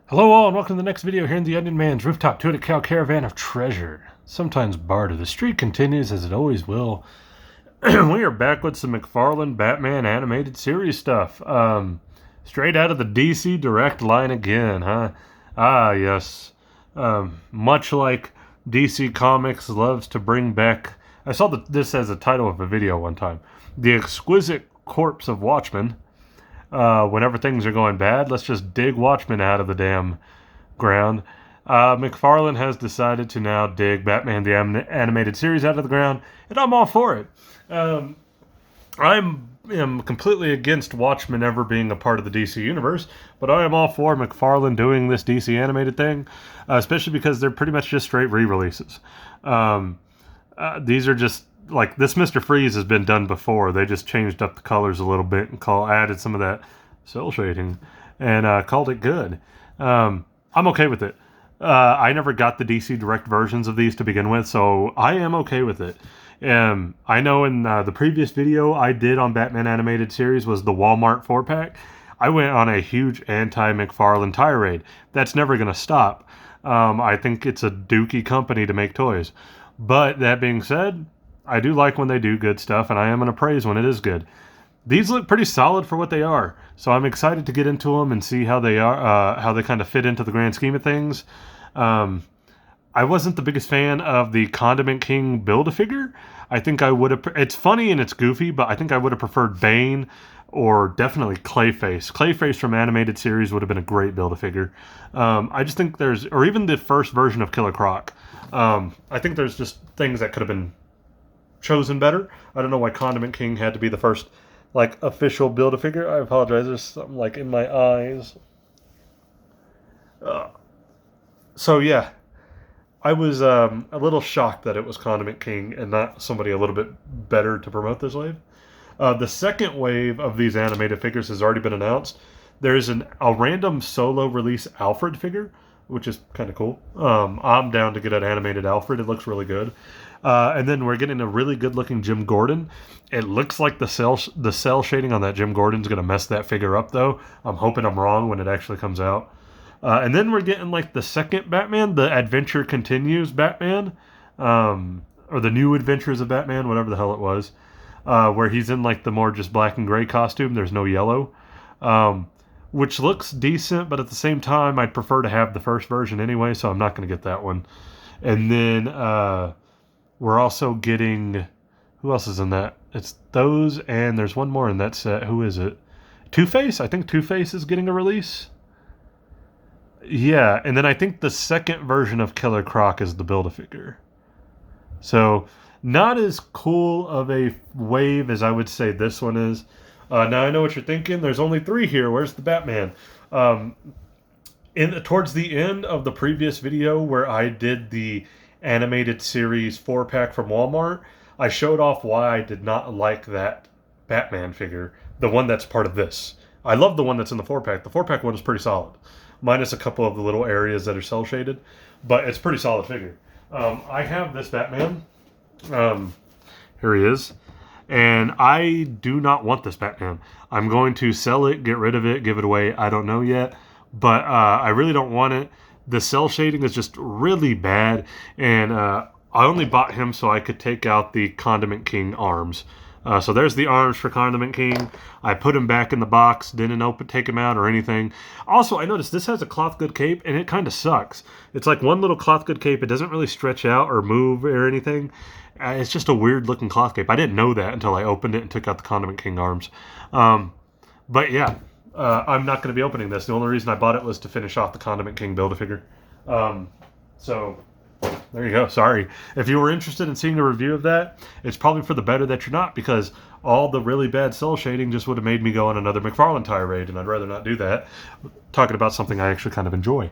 Hello all and welcome to the next video here in the Onion Man's rooftop to a cow caravan of treasure. Sometimes barter. The streak continues as it always will. We are back with some McFarlane Batman animated series stuff. Straight out of the DC Direct line again, huh? Ah, yes. Much like DC Comics loves to bring back... I saw this as a title of a video one time. The exquisite corpse of Watchmen. Whenever things are going bad, let's just dig Watchmen out of the damn ground. McFarlane has decided to now dig Batman the Animated Series out of the ground, and I'm all for it. I am completely against Watchmen ever being a part of the DC universe, but I am all for McFarlane doing this DC animated thing, especially because they're pretty much just straight re-releases. These are just like this Mr. Freeze has been done before. They just changed up the colors a little bit and added some of that cell shading and called it good. I'm okay with it. I never got the DC Direct versions of these to begin with, so I am okay with it. I know in the previous video I did on Batman Animated Series was the Walmart 4-pack. I went on a huge anti-McFarlane tirade. That's never going to stop. I think it's a dookie company to make toys. But that being said, I do like when they do good stuff, and I am going to praise when it is good. These look pretty solid for what they are, so I'm excited to get into them and see how they are, how they kind of fit into the grand scheme of things. I wasn't the biggest fan of the Condiment King Build-A-Figure. I think I would have... It's funny and it's goofy, but I think I would have preferred Bane or definitely Clayface. Clayface from Animated Series would have been a great Build-A-Figure. I just think there's... Or even the first version of Killer Croc. I think there's just things that could have been chosen better. I don't know why Condiment King had to be the first, like, official Build-A-Figure. I apologize. There's something, like, in my eyes. So, yeah. I was a little shocked that it was Condiment King and not somebody a little bit better to promote this wave. The second wave of these animated figures has already been announced. There's a random solo release Alfred figure, which is kind of cool. I'm down to get an animated Alfred. It looks really good. And then we're getting a really good-looking Jim Gordon. It looks like the cell shading on that Jim Gordon's going to mess that figure up, though. I'm hoping I'm wrong when it actually comes out. And then we're getting, like, the second Batman, the Adventure Continues Batman, or the New Adventures of Batman, whatever the hell it was, where he's in, like, the more just black and gray costume. There's no yellow, which looks decent, but at the same time, I'd prefer to have the first version anyway, so I'm not going to get that one. And then we're also getting... Who else is in that? It's those, and there's one more in that set. Who is it? Two-Face? I think Two-Face is getting a release. Yeah, and then I think the second version of Killer Croc is the Build-A-Figure. So, not as cool of a wave as I would say this one is. Now, I know what you're thinking. There's only 3 here. Where's the Batman? Towards the end of the previous video where I did the animated series 4-pack from Walmart, I showed off why I did not like that Batman figure, the one that's part of this. I love the one that's in the 4-pack. The 4-pack one is pretty solid, minus a couple of the little areas that are cell shaded, but it's a pretty solid figure. I have this Batman. Here he is. And I do not want this Batman. I'm going to sell it, get rid of it, give it away. I don't know yet, but I really don't want it. The cell shading is just really bad, and I only bought him so I could take out the Condiment King arms. So there's the arms for Condiment King. I put him back in the box, didn't take him out or anything. Also, I noticed this has a cloth good cape, and it kind of sucks. It's like one little cloth good cape. It doesn't really stretch out or move or anything. It's just a weird looking cloth cape. I didn't know that until I opened it and took out the Condiment King arms. But yeah, I'm not going to be opening this. The only reason I bought it was to finish off the Condiment King Build-A-Figure. So there you go. Sorry. If you were interested in seeing a review of that, it's probably for the better that you're not, because all the really bad cell shading just would have made me go on another McFarlane tirade, and I'd rather not do that. Talking about something I actually kind of enjoy.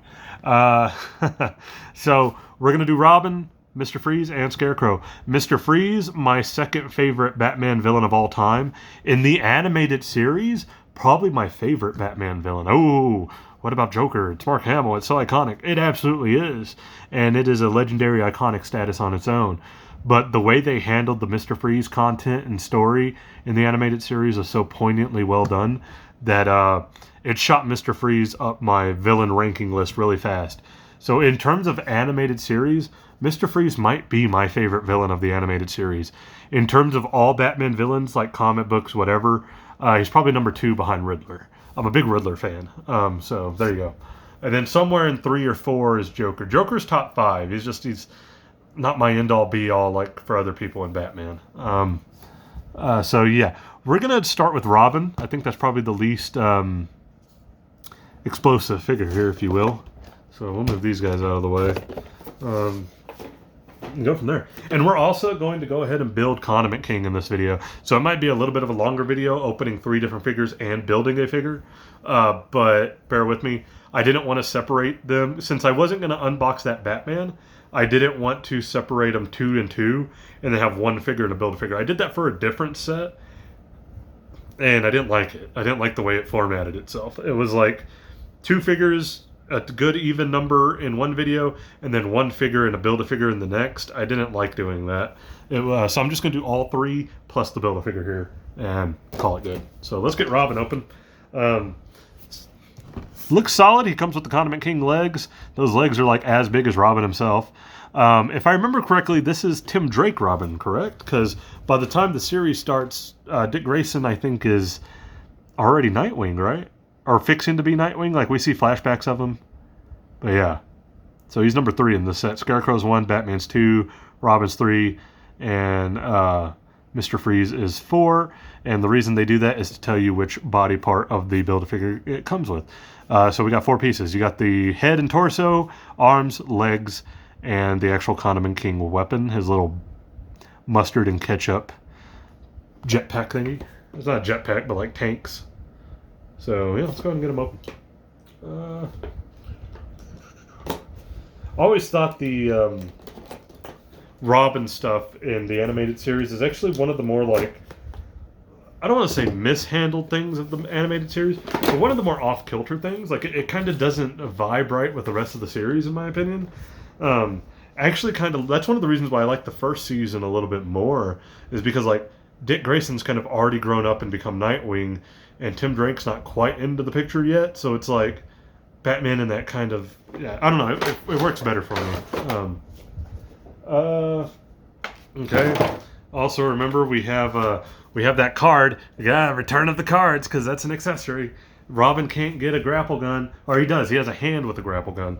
So we're going to do Robin, Mr. Freeze, and Scarecrow. Mr. Freeze, my second favorite Batman villain of all time. In the animated series, probably my favorite Batman villain. Oh, what about Joker? It's Mark Hamill. It's so iconic. It absolutely is. And it is a legendary iconic status on its own. But the way they handled the Mr. Freeze content and story in the animated series is so poignantly well done that it shot Mr. Freeze up my villain ranking list really fast. So in terms of animated series, Mr. Freeze might be my favorite villain of the animated series. In terms of all Batman villains, like comic books, whatever, he's probably number 2 behind Riddler. I'm a big Riddler fan. So there you go. And then somewhere in 3 or 4 is Joker. Joker's top 5. He's not my end-all be-all like for other people in Batman. So yeah, we're gonna start with Robin. I think that's probably the least explosive figure here, if you will. So we'll move these guys out of the way. And go from there. And we're also going to go ahead and build Condiment King in this video. So it might be a little bit of a longer video, opening 3 different figures and building a figure. But bear with me. I didn't want to separate them. Since I wasn't going to unbox that Batman, I didn't want to separate them 2 and 2 and then have one figure to build a figure. I did that for a different set, and I didn't like it. I didn't like the way it formatted itself. It was like 2 figures, a good even number in one video, and then 1 figure and a build-a-figure in the next. I didn't like doing that. So I'm just going to do all 3 plus the build-a-figure here and call it good. So let's get Robin open. Looks solid. He comes with the Condiment King legs. Those legs are like as big as Robin himself. If I remember correctly, this is Tim Drake Robin, correct? Because by the time the series starts, Dick Grayson, I think, is already Nightwing, right? Or fixing to be Nightwing. Like, we see flashbacks of him. But yeah. So he's number 3 in the set. Scarecrow's 1, Batman's 2, Robin's 3, and Mr. Freeze is 4. And the reason they do that is to tell you which body part of the Build-A-Figure it comes with. So we got 4 pieces. You got the head and torso, arms, legs, and the actual Condiment King weapon, his little mustard and ketchup jetpack thingy. It's not a jetpack, but like tanks. So yeah, let's go ahead and get them open. I always thought the Robin stuff in the animated series is actually one of the more, like, I don't want to say mishandled things of the animated series, but one of the more off-kilter things. Like, it kind of doesn't vibe right with the rest of the series, in my opinion. Actually, kind of, that's one of the reasons why I like the first season a little bit more, is because, like, Dick Grayson's kind of already grown up and become Nightwing, and Tim Drake's not quite into the picture yet, so it's like Batman in that kind of, yeah, I don't know, it works better for me. Okay. Also, remember, we have that card. Yeah, Return of the Cards, because that's an accessory. Robin can't get a grapple gun, or he does. He has a hand with a grapple gun.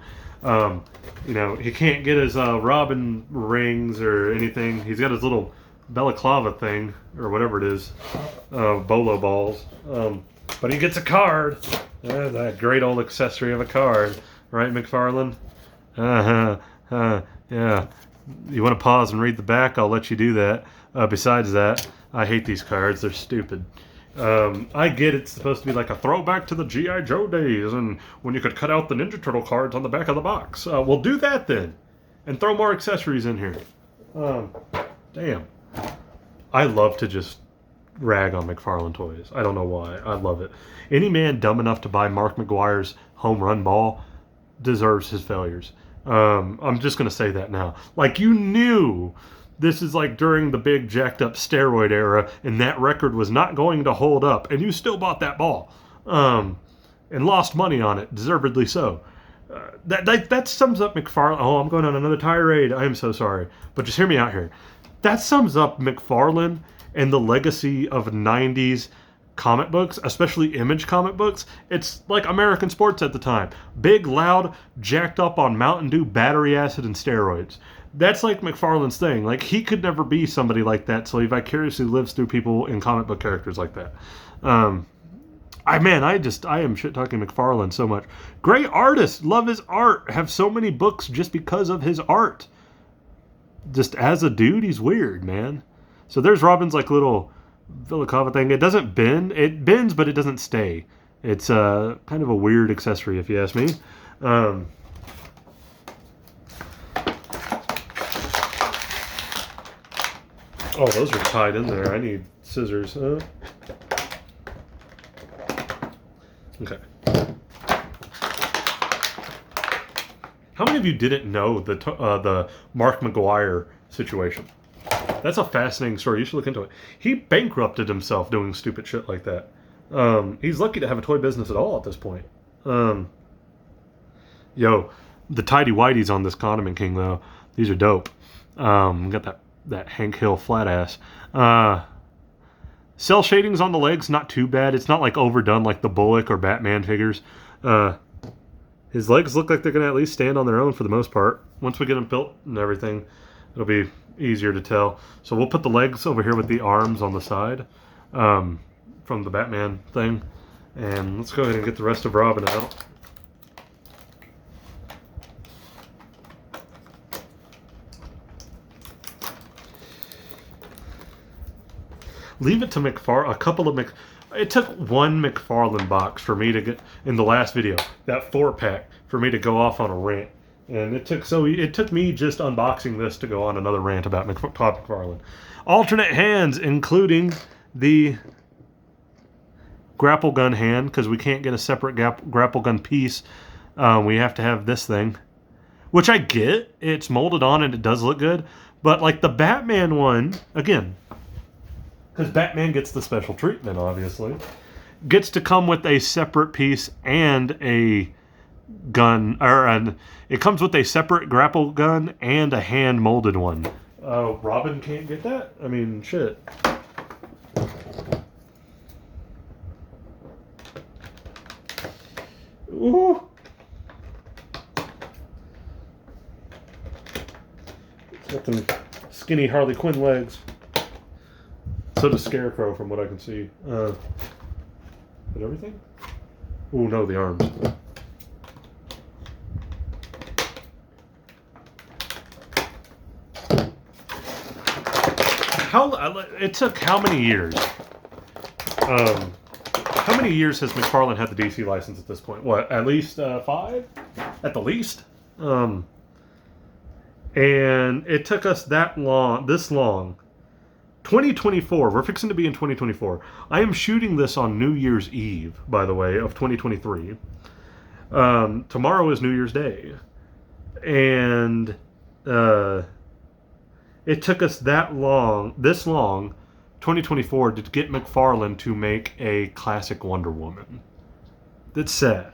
He can't get his Robin rings or anything. He's got his little balaclava thing, or whatever it is, bolo balls. But he gets a card. That great old accessory of a card, right, McFarlane? Yeah. You want to pause and read the back? I'll let you do that. Besides that, I hate these cards. They're stupid. I get it's supposed to be like a throwback to the G.I. Joe days, and when you could cut out the Ninja Turtle cards on the back of the box. We'll do that then, and throw more accessories in here. Damn. I love to just rag on McFarlane toys. I don't know why. I love it. Any man dumb enough to buy Mark McGuire's home run ball deserves his failures. I'm just going to say that now. Like, you knew this is like during the big jacked up steroid era, and that record was not going to hold up, and you still bought that ball. And lost money on it, deservedly so. That sums up McFarlane. Oh, I'm going on another tirade. I am so sorry. But just hear me out here. That sums up McFarlane and the legacy of 90s comic books, especially Image comic books. It's like American sports at the time. Big, loud, jacked up on Mountain Dew, battery acid, and steroids. That's like McFarlane's thing. Like, he could never be somebody like that, so he vicariously lives through people in comic book characters like that. I am shit-talking McFarlane so much. Great artist. Love his art. Have so many books just because of his art. Just as a dude, he's weird, man. So there's Robin's like little balaclava thing. It doesn't bend. It bends, but it doesn't stay. It's kind of a weird accessory, if you ask me. Oh, those are tied in there. I need scissors. Okay. How many of you didn't know the Mark McGuire situation? That's a fascinating story. You should look into it. He bankrupted himself doing stupid shit like that. He's lucky to have a toy business at all at this point. Um, yo, the tidy whities on this Condiment King though, these are dope. Got that Hank Hill flat ass. Cell shadings on the legs, not too bad. It's not like overdone like the Bullock or Batman figures. His legs look like they're gonna at least stand on their own for the most part. Once we get them built and everything, it'll be easier to tell. So we'll put the legs over here with the arms on the side from the Batman thing. And let's go ahead and get the rest of Robin out. Leave it to it took one McFarlane box for me to get, in the last video, that 4-pack, for me to go off on a rant. And it took me just unboxing this to go on another rant about Todd McFarlane. Alternate hands, including the grapple gun hand, because we can't get a separate grapple gun piece. We have to have this thing, which I get. It's molded on and it does look good. But like the Batman one, again, because Batman gets the special treatment, obviously, gets to come with a separate piece and a gun, it comes with a separate grapple gun and a hand molded one. Robin can't get that? I mean, shit. Ooh. It's got them skinny Harley Quinn legs. So does Scarecrow, from what I can see. But everything? Oh no, the arms. It took how many years? How many years has McFarlane had the DC license at this point? What, at least 5? At the least? And it took us this long. 2024, we're fixing to be in 2024. I am shooting this on New Year's Eve, by the way, of 2023. Tomorrow is New Year's Day. And it took us this long, 2024, to get McFarlane to make a classic Wonder Woman. That's sad.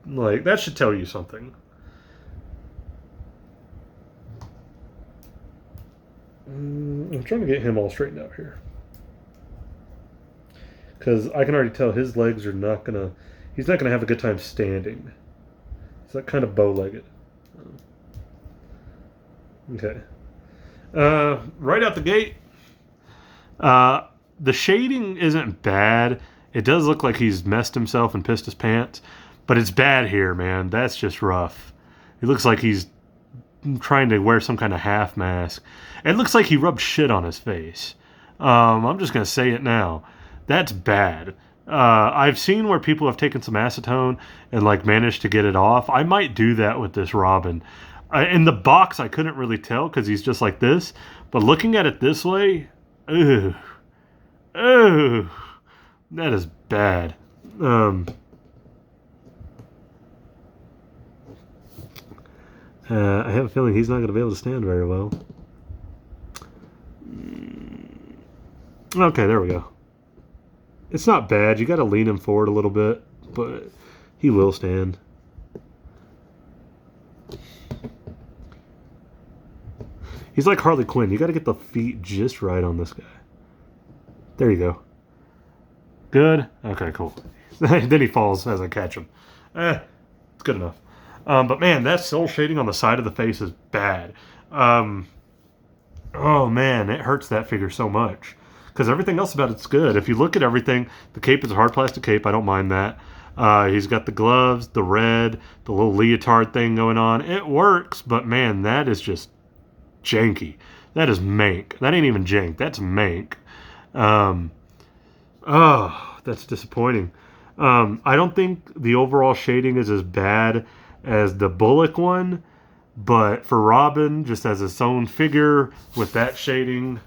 Like, that should tell you something. I'm trying to get him all straightened out here. Because I can already tell his legs are not going to... He's not going to have a good time standing. He's like kind of bow-legged. Okay. Right out the gate, the shading isn't bad. It does look like he's messed himself and pissed his pants. But it's bad here, man. That's just rough. It looks like he's trying to wear some kind of half mask. It looks like he rubbed shit on his face. I'm just going to say it now. That's bad. I've seen where people have taken some acetone and like managed to get it off. I might do that with this Robin. In the box, I couldn't really tell because he's just like this. But looking at it this way, that is bad. I have a feeling he's not going to be able to stand very well. Okay, there we go. It's not bad. You got to lean him forward a little bit, but he will stand. He's like Harley Quinn. You got to get the feet just right on this guy. There you go. Good? Okay, cool. Then he falls as I catch him. It's good enough. But man, that soul shading on the side of the face is bad. Oh man, it hurts that figure so much. Because everything else about it's good. If you look at everything, the cape is a hard plastic cape. I don't mind that. He's got the gloves, the red, the little leotard thing going on. It works, but man, that is just janky. That is mank. That ain't even jank. That's mank. Oh, that's disappointing. I don't think the overall shading is as bad as the Bullock one, but for Robin, just as its own figure with that shading,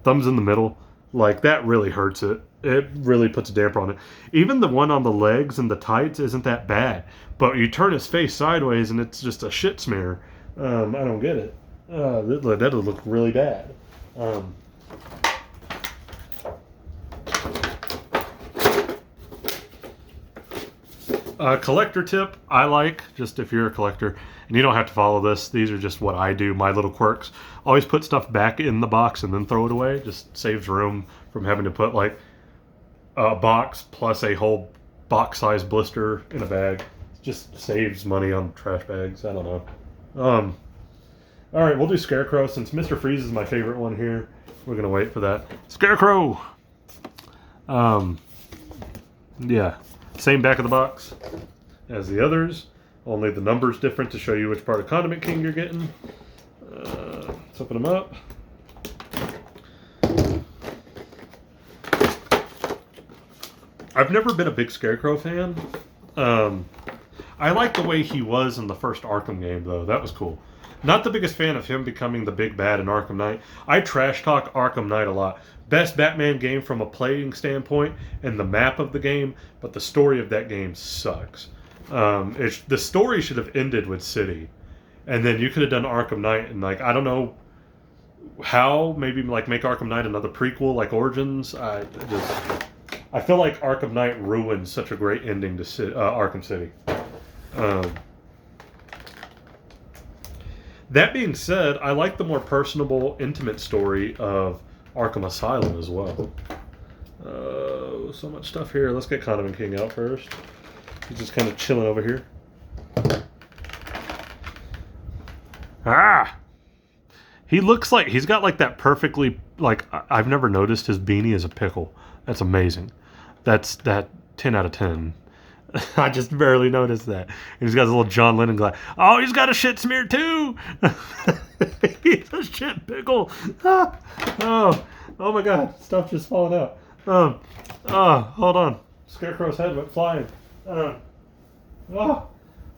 thumbs in the middle, like that really hurts it. It really puts a damper on it. Even the one on the legs and the tights isn't that bad, but you turn his face sideways and it's just a shit smear. I don't get it. That'll look really bad. Collector tip I like, just if you're a collector, and you don't have to follow this, these are just what I do, my little quirks. Always put stuff back in the box and then throw it away. Just saves room from having to put like a box plus a whole box size blister in a bag. Just saves money on trash bags. I don't know. Alright, we'll do Scarecrow since Mr. Freeze is my favorite one here. We're gonna wait for that. Scarecrow! Yeah. Same back of the box as the others, only the number's different to show you which part of Condiment King you're getting. Let's open them up. I've never been a big Scarecrow fan. I like the way he was in the first Arkham game, though. That was cool. Not the biggest fan of him becoming the big bad in Arkham Knight. I trash talk Arkham Knight a lot. Best Batman game from a playing standpoint and the map of the game, but the story of that game sucks. The story should have ended with City, and then you could have done Arkham Knight and like I don't know how, maybe like make Arkham Knight another prequel like Origins. I feel like Arkham Knight ruined such a great ending to Arkham City. That being said, I like the more personable, intimate story of Arkham Asylum as well. So much stuff here. Let's get Condiment King out first. He's just kind of chilling over here. Ah! He looks like he's got like that perfectly, like I've never noticed his beanie as a pickle. That's amazing. That's that 10 out of 10. I just barely noticed that. And he's got his little John Lennon glass. Oh, he's got a shit smear too. He's a shit pickle. Oh my God, stuff just falling out. Hold on. Scarecrow's head went flying.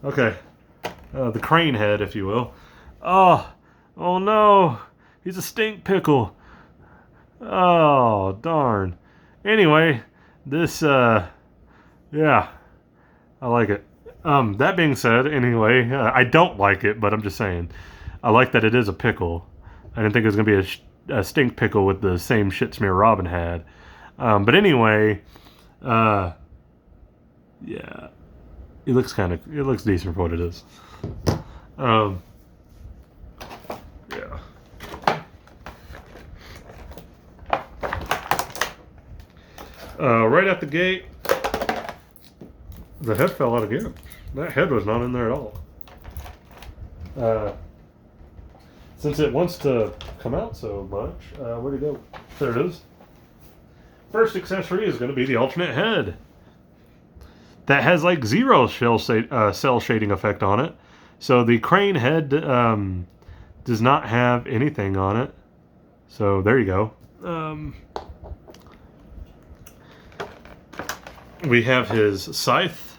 Okay. The crane head, if you will. Oh no. He's a stink pickle. Oh, darn. Anyway, this, yeah. I like it. That being said, anyway, I don't like it, but I'm just saying. I like that it is a pickle. I didn't think it was going to be a stink pickle with the same shit smear Robin had. But anyway, yeah. It looks decent for what it is. Yeah. Right at the gate, the head fell out again. That head was not in there at all. Since it wants to come out so much, where'd it go? There it is. First accessory is going to be the alternate head. That has like zero cell shading effect on it. So the crane head does not have anything on it. So there you go. We have his scythe.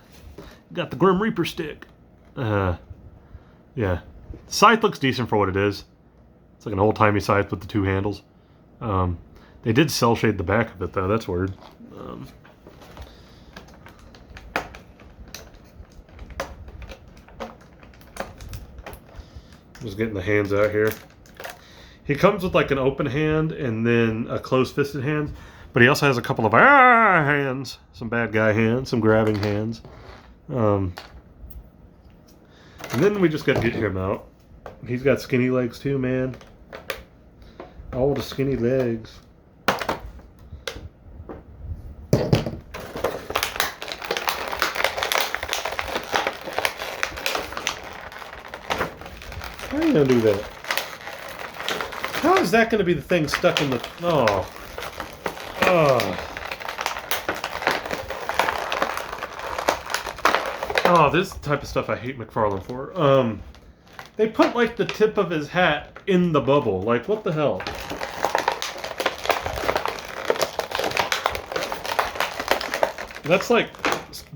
Got the Grim Reaper stick. Yeah. Scythe looks decent for what it is. It's like an old-timey scythe with the two handles. They did cell shade the back of it, though. That's weird. Just getting the hands out here. He comes with like an open hand and then a closed-fisted hand. But he also has a couple of hands. Some bad guy hands. Some grabbing hands. And then we just got to get him out. He's got skinny legs too, man. All the skinny legs. How are you going to do that? How is that going to be the thing stuck in the... Oh. Oh, this type of stuff I hate McFarlane for. They put like the tip of his hat in the bubble. Like, what the hell? That's like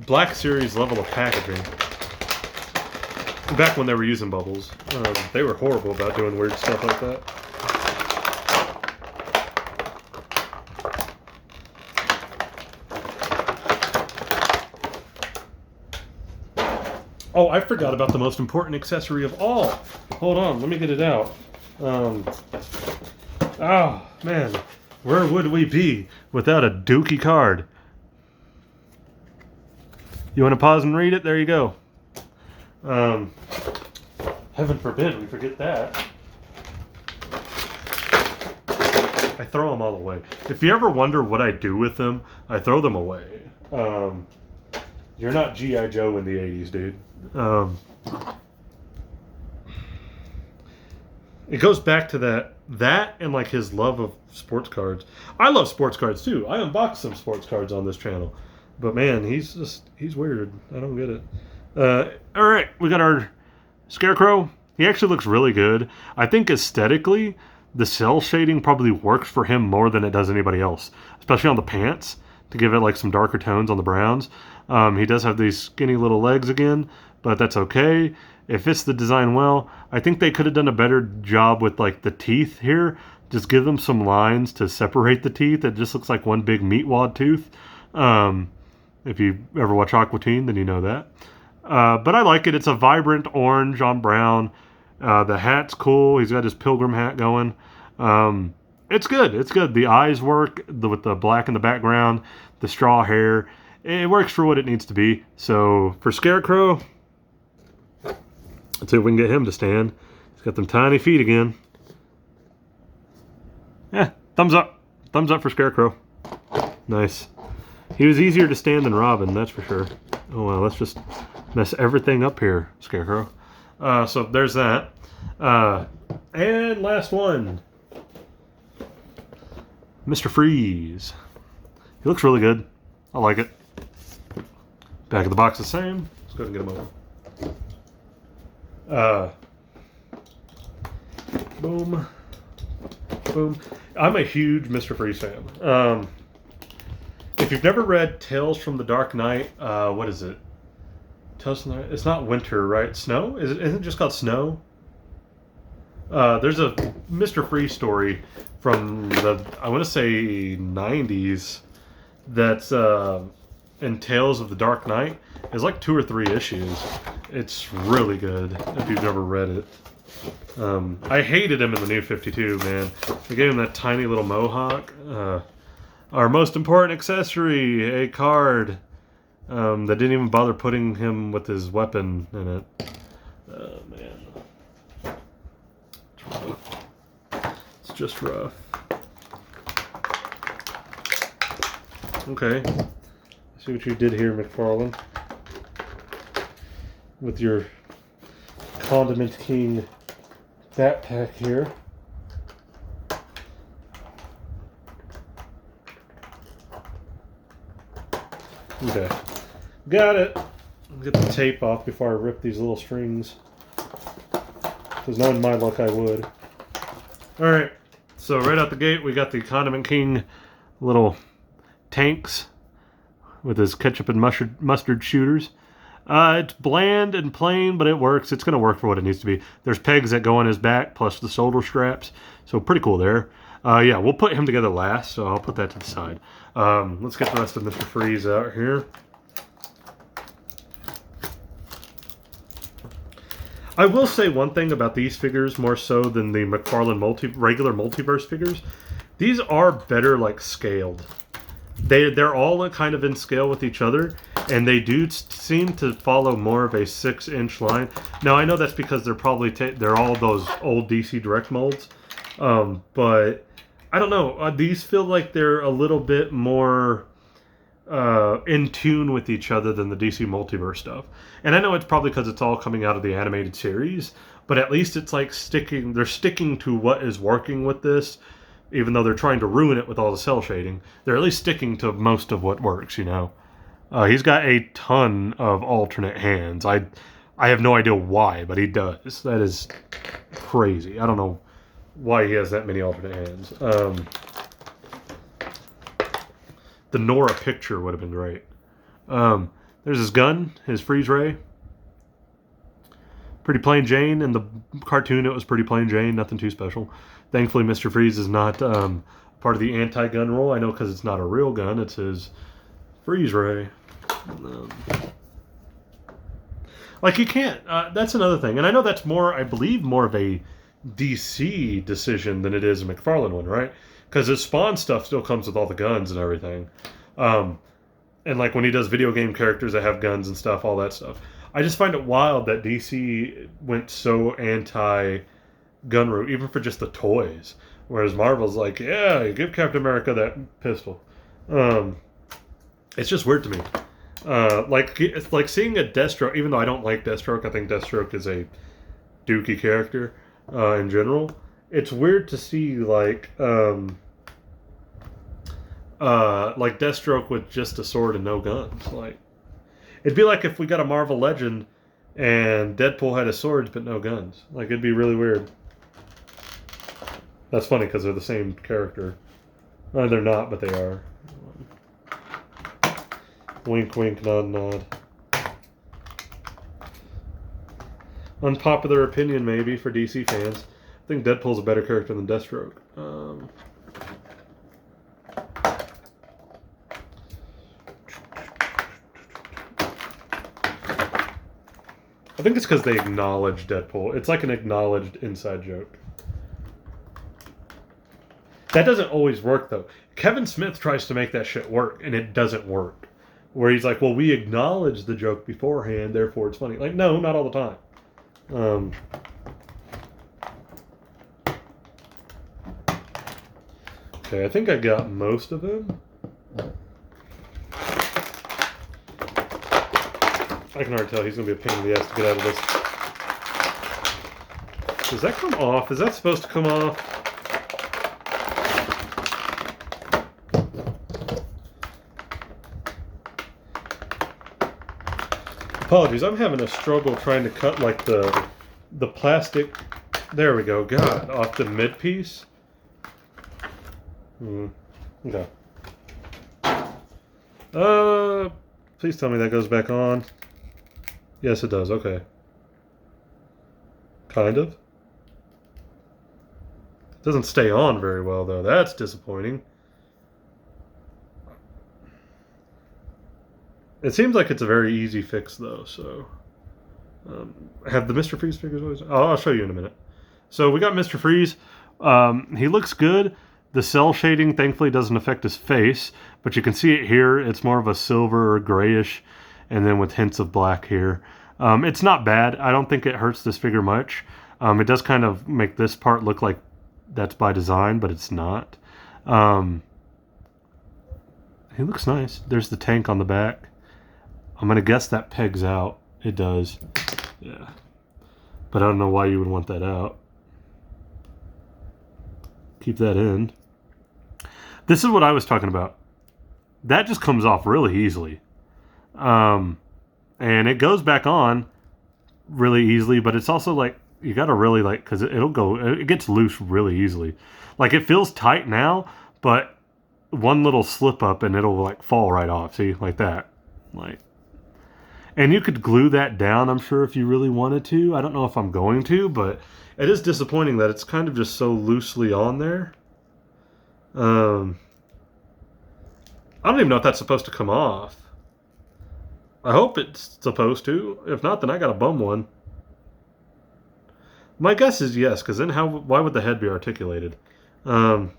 Black Series level of packaging. Back when they were using bubbles. They were horrible about doing weird stuff like that. Oh, I forgot about the most important accessory of all. Hold on, let me get it out. Oh, man. Where would we be without a Dookie card? You want to pause and read it? There you go. Heaven forbid we forget that. I throw them all away. If you ever wonder what I do with them, I throw them away. You're not G.I. Joe in the 80s, dude. It goes back to that and like his love of sports cards. I love sports cards too. I unboxed some sports cards on this channel. But man, he's weird. I don't get it. All right, we got our Scarecrow. He actually looks really good. I think aesthetically, the cell shading probably works for him more than it does anybody else, especially on the pants to give it like some darker tones on the browns. He does have these skinny little legs again, but that's okay. It fits the design well. I think they could have done a better job with like the teeth here. Just give them some lines to separate the teeth. It just looks like one big meat wad tooth. If you ever watch Aqua Teen, then you know that. But I like it. It's a vibrant orange on brown. The hat's cool. He's got his pilgrim hat going. It's good. It's good. The eyes work with the black in the background, the straw hair. It works for what it needs to be. So for Scarecrow, let's see if we can get him to stand. He's got them tiny feet again. Yeah, thumbs up. Thumbs up for Scarecrow. Nice. He was easier to stand than Robin, that's for sure. Oh well, let's just mess everything up here, Scarecrow. So there's that. And last one. Mr. Freeze. He looks really good. I like it. Back of the box the same. Let's go ahead and get him over. Boom. Boom. I'm a huge Mr. Freeze fan. If you've never read Tales from the Dark Knight, what is it? Tales from the Night? It's not winter, right? Snow? Isn't it just called Snow? There's a Mr. Freeze story from the, I want to say, 90s that's in Tales of the Dark Knight. It's like 2 or 3 issues. It's really good if you've never read it. I hated him in the New 52, man. They gave him that tiny little mohawk. Our most important accessory, a card. That didn't even bother putting him with his weapon in it. Oh, man. It's rough. It's just rough. Okay. See what you did here, McFarlane. With your Condiment King backpack here. Okay. Got it. Get the tape off before I rip these little strings. Because knowing my luck, I would. Alright. So right out the gate, we got the Condiment King little tanks with his ketchup and mustard shooters. It's bland and plain, but it works. It's going to work for what it needs to be. There's pegs that go on his back, plus the shoulder straps. So pretty cool there. Yeah, we'll put him together last, so I'll put that to the side. Let's get the rest of Mr. Freeze out here. I will say one thing about these figures, more so than the McFarlane regular Multiverse figures. These are better, like, scaled. They're all kind of in scale with each other, and they do seem to follow more of a 6-inch line. Now, I know that's because they're probably they're all those old DC Direct molds, but I don't know. These feel like they're a little bit more in tune with each other than the DC Multiverse stuff. And I know it's probably because it's all coming out of the animated series, but at least it's like they're sticking to what is working with this. Even though they're trying to ruin it with all the cell shading, they're at least sticking to most of what works, you know. He's got a ton of alternate hands. I have no idea why, but he does. That is crazy. I don't know why he has that many alternate hands. The Nora picture would have been great. There's his gun, his freeze ray. Pretty plain Jane. In the cartoon, it was pretty plain Jane, nothing too special. Thankfully, Mr. Freeze is not part of the anti-gun rule. I know because it's not a real gun. It's his freeze ray. Like, you can't... that's another thing. And I know that's more, I believe, more of a DC decision than it is a McFarlane one, right? Because his Spawn stuff still comes with all the guns and everything. and like when he does video game characters that have guns and stuff, all that stuff. I just find it wild that DC went so anti-gun route, even for just the toys. Whereas Marvel's like, yeah, give Captain America that pistol. Um, it's just weird to me. Like it's like seeing a Deathstroke, even though I don't like Deathstroke, I think Deathstroke is a dookie character in general. It's weird to see like Deathstroke with just a sword and no guns. Like it'd be like if we got a Marvel Legend and Deadpool had his swords but no guns. Like it'd be really weird. That's funny because they're the same character. They're not, but they are. Wink, wink, nod, nod. Unpopular opinion, maybe, for DC fans. I think Deadpool's a better character than Deathstroke. I think it's because they acknowledge Deadpool. It's like an acknowledged inside joke. That doesn't always work, though. Kevin Smith tries to make that shit work, and it doesn't work. Where he's like, well, we acknowledged the joke beforehand, therefore it's funny. Like, no, not all the time. Okay, I think I got most of them. I can already tell he's going to be a pain in the ass to get out of this. Does that come off? Is that supposed to come off? Apologies, I'm having a struggle trying to cut like the plastic. There we go. God, off the mid piece. Okay. Please tell me that goes back on. Yes, it does. Okay. Kind of. It doesn't stay on very well though. That's disappointing. It seems like it's a very easy fix, though, so... have the Mr. Freeze figures always... Oh, I'll show you in a minute. So we got Mr. Freeze. He looks good. The cell shading, thankfully, doesn't affect his face, but you can see it here. It's more of a silver or grayish, and then with hints of black here. It's not bad. I don't think it hurts this figure much. It does kind of make this part look like that's by design, but it's not. He looks nice. There's the tank on the back. I'm going to guess that pegs out. It does. Yeah. But I don't know why you would want that out. Keep that in. This is what I was talking about. That just comes off really easily. And it goes back on really easily, but it's also like, you got to really like, because it gets loose really easily. Like it feels tight now, but one little slip up and it'll like fall right off. See, like that. Like. And you could glue that down, I'm sure, if you really wanted to. I don't know if I'm going to, but it is disappointing that it's kind of just so loosely on there. I don't even know if that's supposed to come off. I hope it's supposed to. If not, then I got a bum one. My guess is yes, because then why would the head be articulated? But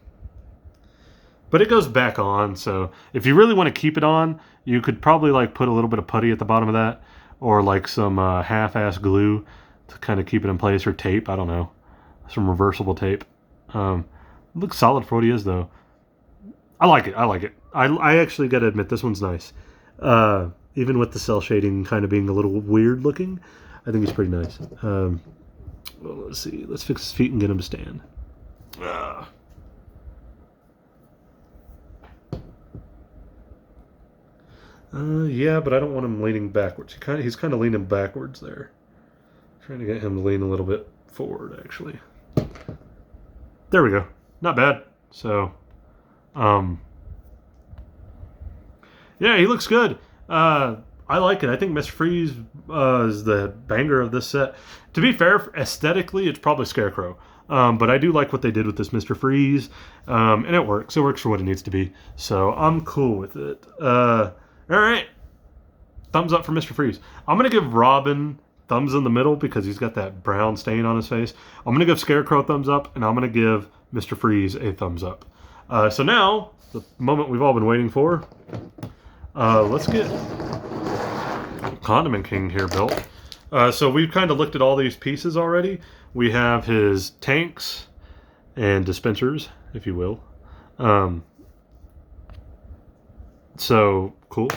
it goes back on, so if you really want to keep it on, you could probably like put a little bit of putty at the bottom of that, or like some half-ass glue to kind of keep it in place, or tape, I don't know. Some reversible tape. It looks solid for what he is, though. I like it. I actually got to admit, this one's nice. Even with the cell shading kind of being a little weird looking, I think it's pretty nice. Well, let's see. Let's fix his feet and get him to stand. Yeah, but I don't want him leaning backwards. He's kind of leaning backwards there. Trying to get him to lean a little bit forward, actually. There we go. Not bad. So, yeah, he looks good. I like it. I think Mr. Freeze is the banger of this set. To be fair, aesthetically, it's probably Scarecrow. But I do like what they did with this Mr. Freeze, and it works. It works for what it needs to be. So I'm cool with it. All right. Thumbs up for Mr. Freeze. I'm going to give Robin thumbs in the middle because he's got that brown stain on his face. I'm going to give Scarecrow thumbs up, and I'm going to give Mr. Freeze a thumbs up. So now, the moment we've all been waiting for, Let's get Condiment King here built. So we've kind of looked at all these pieces already. We have his tanks and dispensers, if you will. So cool.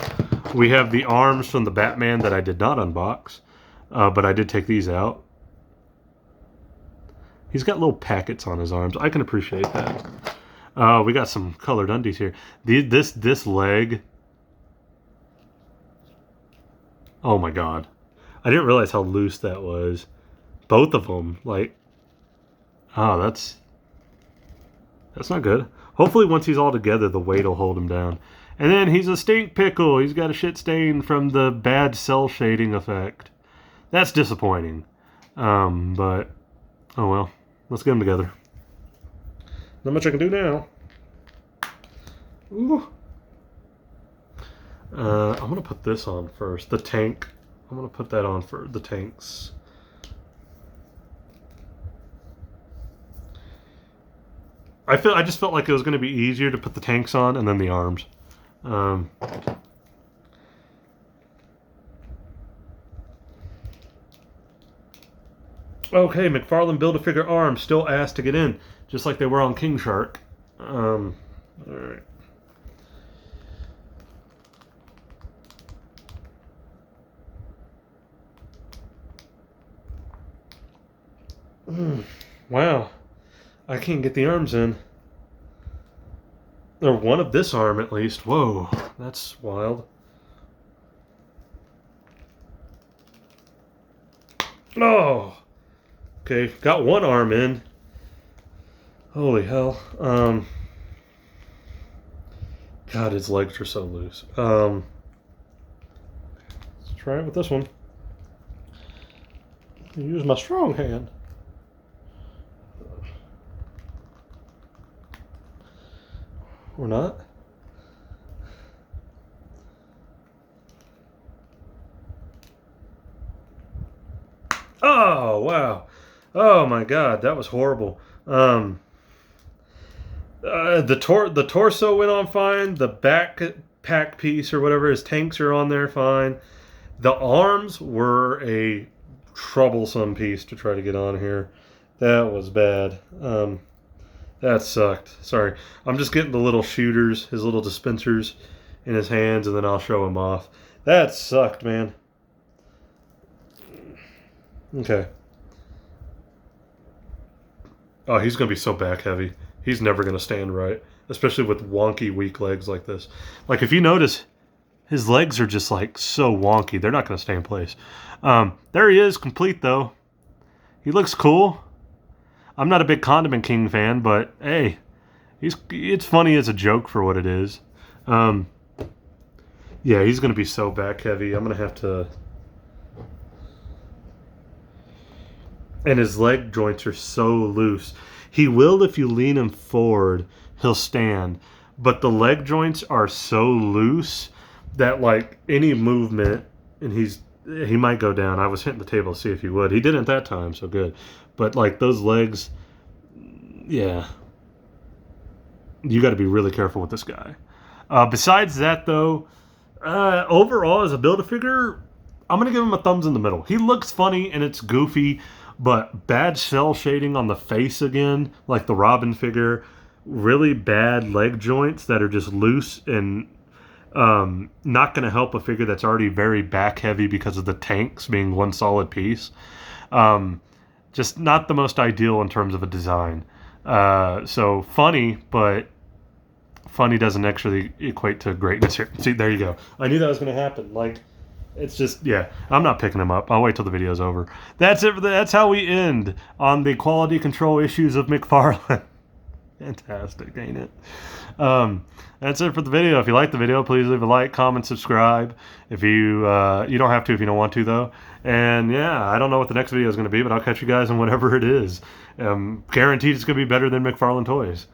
We have the arms from the Batman that I did not unbox, but I did take these out. He's got little packets on his arms. I can appreciate that. We got some colored undies here. This leg. Oh my god. I didn't realize how loose that was. Both of them. Like, oh, that's not good. Hopefully once he's all together, the weight will hold him down. And then he's a stink pickle. He's got a shit stain from the bad cell shading effect. That's disappointing. But, oh well. Let's get them together. Not much I can do now. Ooh. I'm going to put this on first. The tank. I'm going to put that on for the tanks. I just felt like it was going to be easier to put the tanks on and then the arms. Okay, McFarlane Build-A-Figure arms still asked to get in, just like they were on King Shark. Alright. Wow. I can't get the arms in. Or one of this arm, at least. Whoa, that's wild. Oh! Okay, got one arm in. Holy hell. God, his legs are so loose. Let's try it with this one. Use my strong hand. Or not. Oh, wow. Oh my god, that was horrible. The torso went on fine. The backpack piece or whatever, his tanks are on there fine. The arms were a troublesome piece to try to get on here. That was bad. That sucked. Sorry. I'm just getting the little shooters, his little dispensers in his hands, and then I'll show him off. That sucked, man. Okay. Oh, he's going to be so back heavy. He's never going to stand right, especially with wonky, weak legs like this. Like, if you notice, his legs are just, like, so wonky. They're not going to stay in place. There he is, complete, though. He looks cool. I'm not a big Condiment King fan, but, hey, it's funny as a joke for what it is. Yeah, he's going to be so back heavy. I'm going to have to... And his leg joints are so loose. He will, if you lean him forward, he'll stand. But the leg joints are so loose that, like, any movement, and he might go down. I was hitting the table to see if he would. He didn't that time, so good. But, like, those legs, yeah. You got to be really careful with this guy. Besides that, though, overall, as a Build-A-Figure, I'm going to give him a thumbs in the middle. He looks funny, and it's goofy. But bad cell shading on the face again, like the Robin figure. Really bad leg joints that are just loose and not going to help a figure that's already very back heavy because of the tanks being one solid piece. Just not the most ideal in terms of a design. So funny, but funny doesn't actually equate to greatness here. See, there you go. I knew that was going to happen. Like... It's just, yeah, I'm not picking him up. I'll wait till the video's over. That's it. That's how we end on the quality control issues of McFarlane. Fantastic, ain't it? That's it for the video. If you like the video, please leave a like, comment, subscribe. If you you don't have to if you don't want to, though. And yeah, I don't know what the next video is going to be, but I'll catch you guys on whatever it is. Guaranteed it's going to be better than McFarlane Toys.